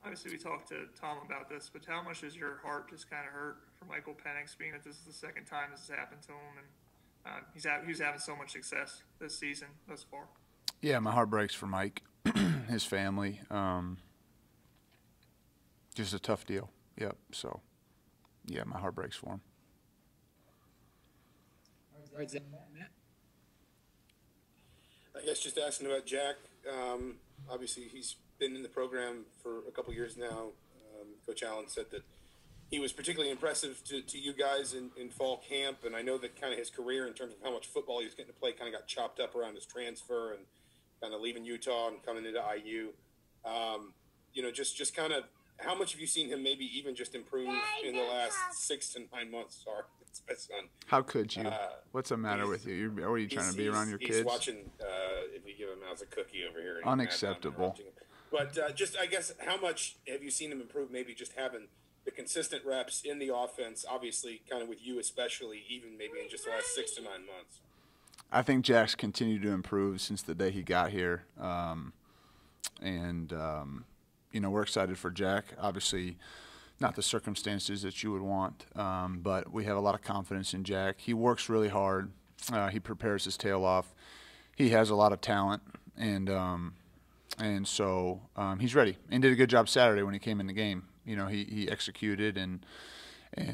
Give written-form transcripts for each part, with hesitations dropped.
Obviously, we talked to Tom about this, but how much does your heart just kind of hurt for Michael Penix, being that this is the second time this has happened to him, and he's having so much success this season thus far? Yeah, my heart breaks for Mike, his family. Just a tough deal. Yep. So, yeah, my heart breaks for him. All right, Zach, Matt. I guess just asking about Jack. Obviously, he's been in the program for a couple years now. Coach Allen said that he was particularly impressive to you guys in fall camp, and I know that kind of his career in terms of how much football he was getting to play kind of got chopped up around his transfer and kind of leaving Utah and coming into IU. Just kind of how much have you seen him maybe even just improve in the last 6 to 9 months? Sorry, it's my son. How could you? What's the matter with you? What are you trying to be around your kids? He's watching. If you give him as a cookie over here. Unacceptable. But just, I guess, how much have you seen him improve? Maybe just having the consistent reps in the offense, obviously, kind of with you especially, even maybe in just the last 6 to 9 months. I think Jack's continued to improve since the day he got here, we're excited for Jack. Obviously, not the circumstances that you would want, but we have a lot of confidence in Jack. He works really hard. He prepares his tail off. He has a lot of talent, and so he's ready and did a good job Saturday when he came in the game. He executed and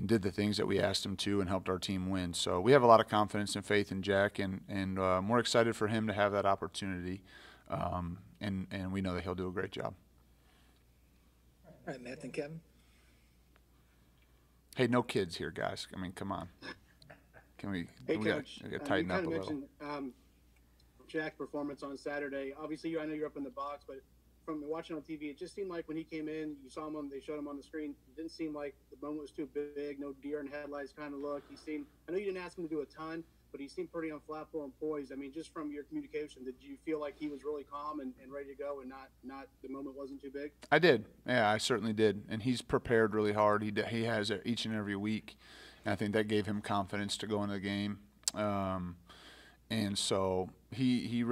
did the things that we asked him to and helped our team win. So we have a lot of confidence and faith in Jack, and we're excited for him to have that opportunity, and we know that he'll do a great job. All right, Matt and Kevin. Hey, no kids here, guys. I mean, come on. We Coach, got to tighten up a little. You mentioned Jack's performance on Saturday. Obviously, I know you're up in the box, but from watching on TV, it just seemed like when he came in, you saw him they showed him on the screen. It didn't seem like the moment was too big, no deer in headlights kind of look. I know you didn't ask him to do a ton, but he seemed pretty unflappable and poised. I mean, just from your communication, did you feel like he was really calm and ready to go, and not the moment wasn't too big? I did. Yeah, I certainly did. And he's prepared really hard. He has it each and every week, and I think that gave him confidence to go into the game. And so he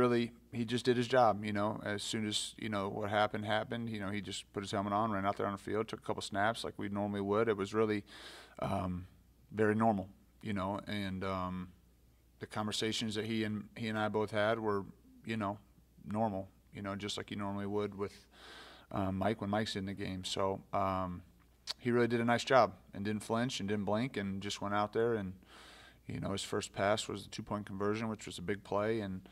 just did his job. As soon as what happened. He just put his helmet on, ran out there on the field, took a couple snaps like we normally would. It was really very normal. And the conversations that he and I both had were, normal, just like you normally would with Mike when Mike's in the game. So he really did a nice job and didn't flinch and didn't blink and just went out there and, his first pass was a 2-point conversion, which was a big play, and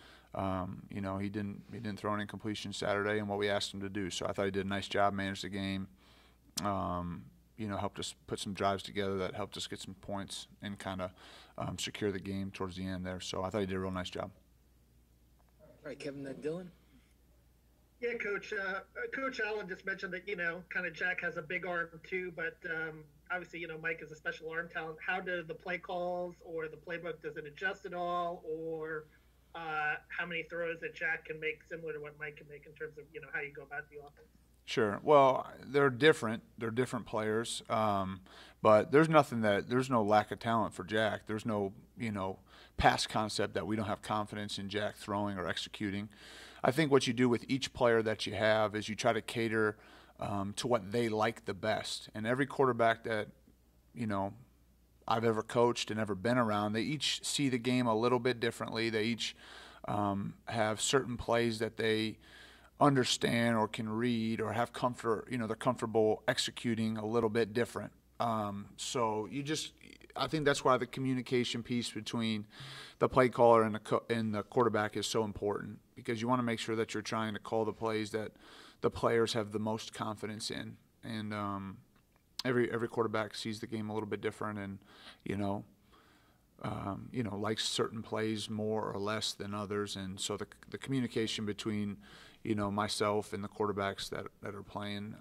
he didn't throw an incompletion Saturday and what we asked him to do. So I thought he did a nice job, managed the game. Helped us put some drives together that helped us get some points and kind of secure the game towards the end there. So I thought he did a real nice job. All right, Kevin, Dylan. Yeah, Coach. Coach Allen just mentioned that kind of Jack has a big arm too, but obviously Mike is a special arm talent. How do the play calls or the playbook, does it adjust at all, or how many throws that Jack can make similar to what Mike can make in terms of how you go about the offense? Sure. Well, they're different. They're different players, but there's no lack of talent for Jack. There's no pass concept that we don't have confidence in Jack throwing or executing. I think what you do with each player that you have is you try to cater to what they like the best. And every quarterback that I've ever coached and ever been around, they each see the game a little bit differently. They each have certain plays that they understand or can read or have comfort, they're comfortable executing a little bit different. So I think that's why the communication piece between the play caller and the quarterback is so important, because you want to make sure that you're trying to call the plays that the players have the most confidence in. And every quarterback sees the game a little bit different, and likes certain plays more or less than others. And so the communication between myself and the quarterbacks that are playing,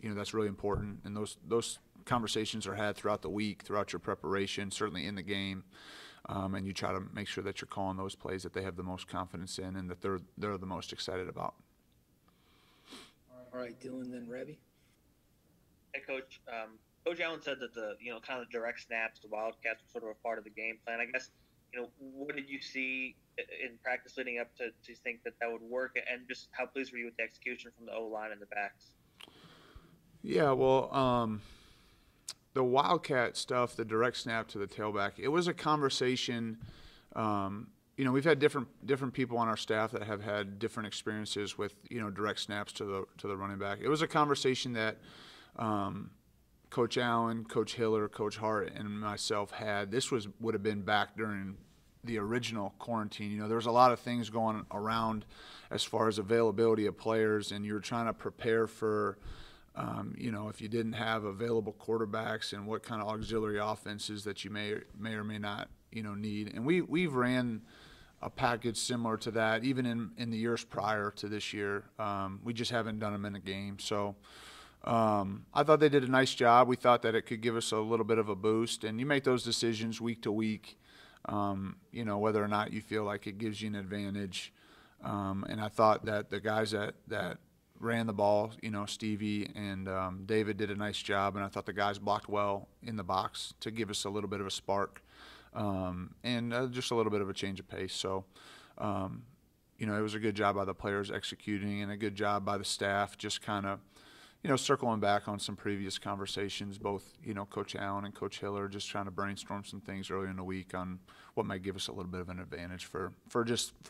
that's really important. And those conversations are had throughout the week, throughout your preparation, certainly in the game, and you try to make sure that you're calling those plays that they have the most confidence in and that they're the most excited about. All right, Dylan, then Rebby. Hey, Coach. Coach Allen said that the kind of direct snaps, the Wildcats were sort of a part of the game plan. I guess what did you see in practice leading up to think that would work, and just how pleased were you with the execution from the O-line and the backs? Yeah, well, the Wildcat stuff, the direct snap to the tailback, it was a conversation. We've had different people on our staff that have had different experiences with direct snaps to the running back. It was a conversation that Coach Allen, Coach Hiller, Coach Hart, and myself had. This would have been back during the original quarantine. There was a lot of things going around as far as availability of players, and you were trying to prepare for, if you didn't have available quarterbacks and what kind of auxiliary offenses that you may or may not, need. And we've ran a package similar to that even in the years prior to this year. We just haven't done them in a game. So I thought they did a nice job. We thought that it could give us a little bit of a boost. And you make those decisions week to week, whether or not you feel like it gives you an advantage. And I thought that the guys that ran the ball, Stevie and David did a nice job. And I thought the guys blocked well in the box to give us a little bit of a spark and just a little bit of a change of pace. So, it was a good job by the players executing and a good job by the staff just kind of, circling back on some previous conversations, both, Coach Allen and Coach Hiller just trying to brainstorm some things earlier in the week on what might give us a little bit of an advantage for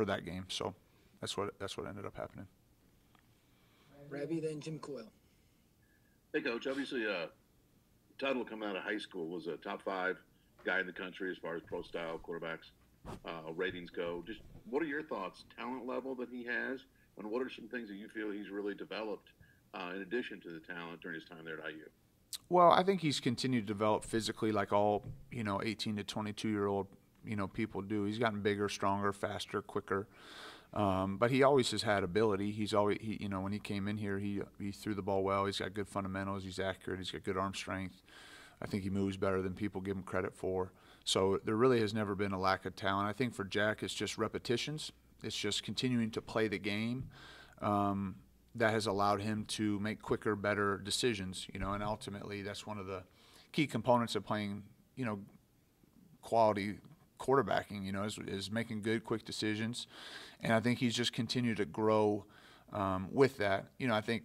that game. So that's what ended up happening. Ravi, then Jim Coyle. Hey, Coach. Obviously, Tuttle coming out of high school was a top 5 guy in the country as far as pro-style quarterbacks ratings go. Just what are your thoughts, talent level that he has, and what are some things that you feel he's really developed in addition to the talent during his time there at IU? Well, I think he's continued to develop physically like all, 18 to 22-year-old, people do. He's gotten bigger, stronger, faster, quicker. But he always has had ability. He's always, when he came in here, he threw the ball well. He's got good fundamentals. He's accurate. He's got good arm strength. I think he moves better than people give him credit for. So there really has never been a lack of talent. I think for Jack, it's just repetitions. It's just continuing to play the game that has allowed him to make quicker, better decisions. And ultimately that's one of the key components of playing, quality quarterbacking, is making good, quick decisions. And I think he's just continued to grow with that. I think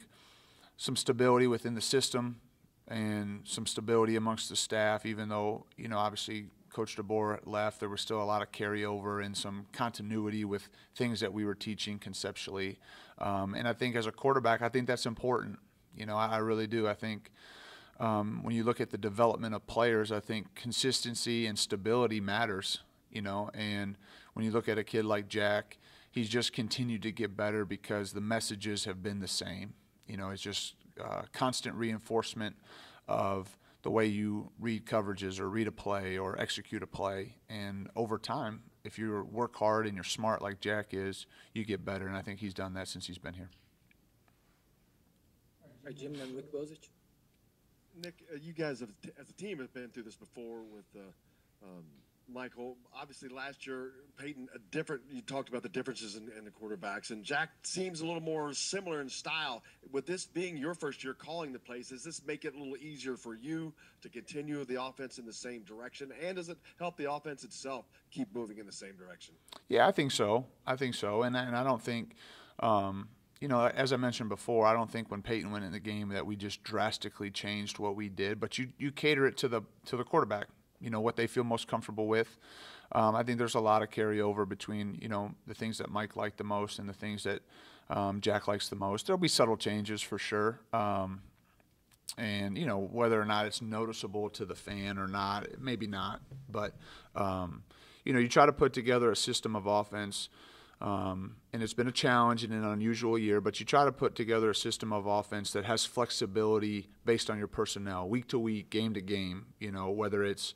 some stability within the system and some stability amongst the staff, even though, obviously Coach DeBoer left, there was still a lot of carryover and some continuity with things that we were teaching conceptually. And I think as a quarterback, I think that's important. I really do. I think when you look at the development of players, I think consistency and stability matters, and when you look at a kid like Jack, he's just continued to get better because the messages have been the same. It's just constant reinforcement of the way you read coverages or read a play or execute a play. And over time, if you work hard and you're smart like Jack is, you get better. And I think he's done that since he's been here. All right, Jim, then Rick Bozich. Nick, you guys as a team have been through this before with Michael. Obviously, last year, Peyton, you talked about the differences in the quarterbacks, and Jack seems a little more similar in style. With this being your first year calling the plays, does this make it a little easier for you to continue the offense in the same direction, and does it help the offense itself keep moving in the same direction? Yeah, I think so. And I don't think as I mentioned before, I don't think when Peyton went in the game that we just drastically changed what we did, but you cater it to the quarterback. What they feel most comfortable with. I think there's a lot of carryover between, the things that Mike liked the most and the things that Jack likes the most. There'll be subtle changes for sure. And, whether or not it's noticeable to the fan or not, maybe not. But, you try to put together a system of offense, and it's been a challenge and an unusual year, but you try to put together a system of offense that has flexibility based on your personnel, week to week, game to game, whether it's,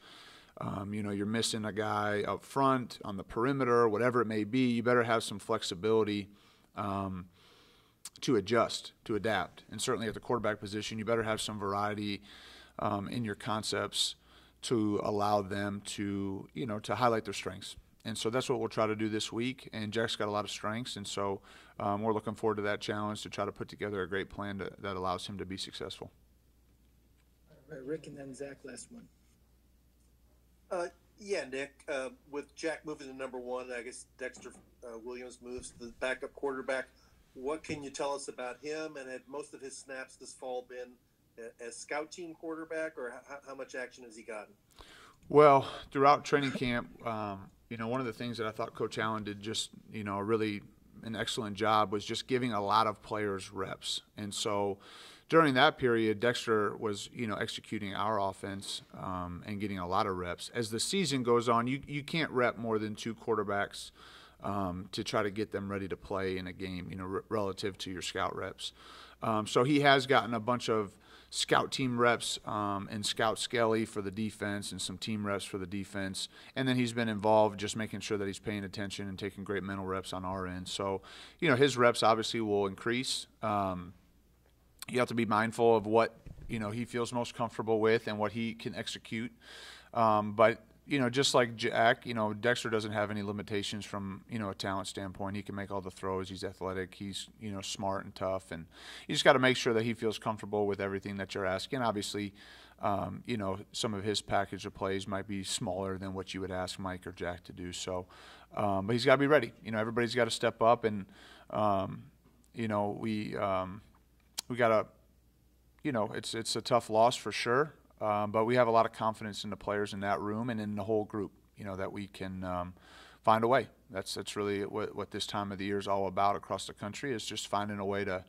you're missing a guy up front, on the perimeter, whatever it may be, you better have some flexibility to adjust, to adapt. And certainly at the quarterback position, you better have some variety in your concepts to allow them to, to highlight their strengths. And so that's what we'll try to do this week. And Jack's got a lot of strengths, and so we're looking forward to that challenge to try to put together a great plan that allows him to be successful. All right, Rick, and then Zach, last one. Yeah, Nick, with Jack moving to number 1, I guess Dexter Williams moves to the backup quarterback. What can you tell us about him? And had most of his snaps this fall been as scout team quarterback, or how much action has he gotten? Well, throughout training camp, one of the things that I thought Coach Allen did just, really an excellent job was just giving a lot of players reps. And so during that period, Dexter was, executing our offense and getting a lot of reps. As the season goes on, you can't rep more than 2 quarterbacks to try to get them ready to play in a game, relative to your scout reps. So he has gotten a bunch of scout team reps and scout skelly for the defense and some team reps for the defense. And then he's been involved just making sure that he's paying attention and taking great mental reps on our end. So, his reps obviously will increase. You have to be mindful of what, he feels most comfortable with and what he can execute. But just like Jack, Dexter doesn't have any limitations from, a talent standpoint. He can make all the throws. He's athletic. He's, smart and tough. And you just got to make sure that he feels comfortable with everything that you're asking. Obviously, some of his package of plays might be smaller than what you would ask Mike or Jack to do. So, but he's got to be ready. Everybody's got to step up. And, we got to, it's a tough loss for sure. But we have a lot of confidence in the players in that room and in the whole group, that we can find a way. That's really what this time of the year is all about across the country, is just finding a way to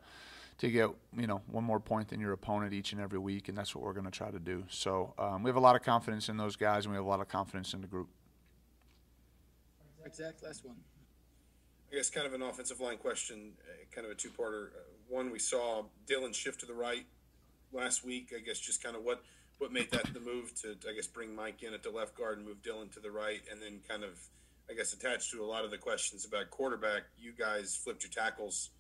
get, one more point than your opponent each and every week, and that's what we're going to try to do. So we have a lot of confidence in those guys, and we have a lot of confidence in the group. Zach, last one. I guess kind of an offensive line question, kind of a two-parter. One, we saw Dylan shift to the right last week. I guess just kind of what made that the move to, I guess, bring Mike in at the left guard and move Dylan to the right, and then kind of, I guess, attached to a lot of the questions about quarterback, you guys flipped your tackles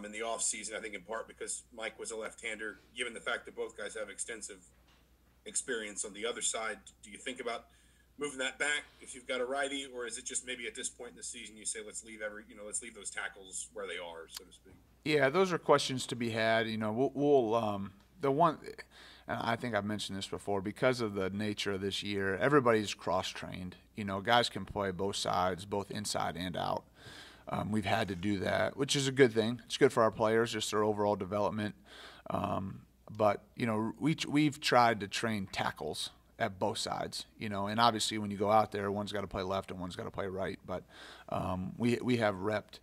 in the offseason, I think in part because Mike was a left-hander. Given the fact that both guys have extensive experience on the other side, do you think about moving that back if you've got a righty, or is it just maybe at this point in the season you say let's leave those tackles where they are, so to speak? Yeah, those are questions to be had. We'll the one. And I think I've mentioned this before, because of the nature of this year, everybody's cross-trained. Guys can play both sides, both inside and out. We've had to do that, which is a good thing. It's good for our players, just their overall development. But, we've tried to train tackles at both sides, and obviously when you go out there, one's got to play left and one's got to play right. But we have repped,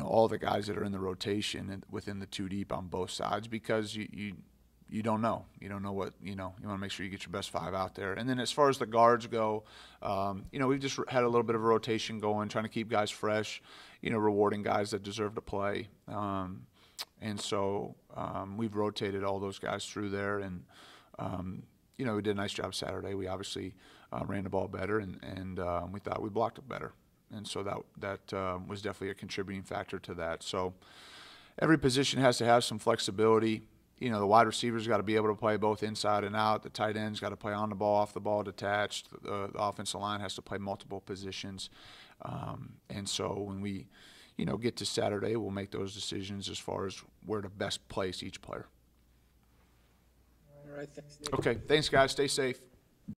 all the guys that are in the rotation and within the 2 deep on both sides, because you don't know. You don't know what, you want to make sure you get your best 5 out there. And then as far as the guards go, we've just had a little bit of a rotation going, trying to keep guys fresh, rewarding guys that deserve to play. And so we've rotated all those guys through there. And, we did a nice job Saturday. We obviously ran the ball better, and we thought we blocked it better. And so that was definitely a contributing factor to that. So every position has to have some flexibility. The wide receivers got to be able to play both inside and out. The tight ends got to play on the ball, off the ball, detached. The offensive line has to play multiple positions. And so when we, get to Saturday, we'll make those decisions as far as where to best place each player. All right, thanks, Nick. Okay, thanks, guys. Stay safe.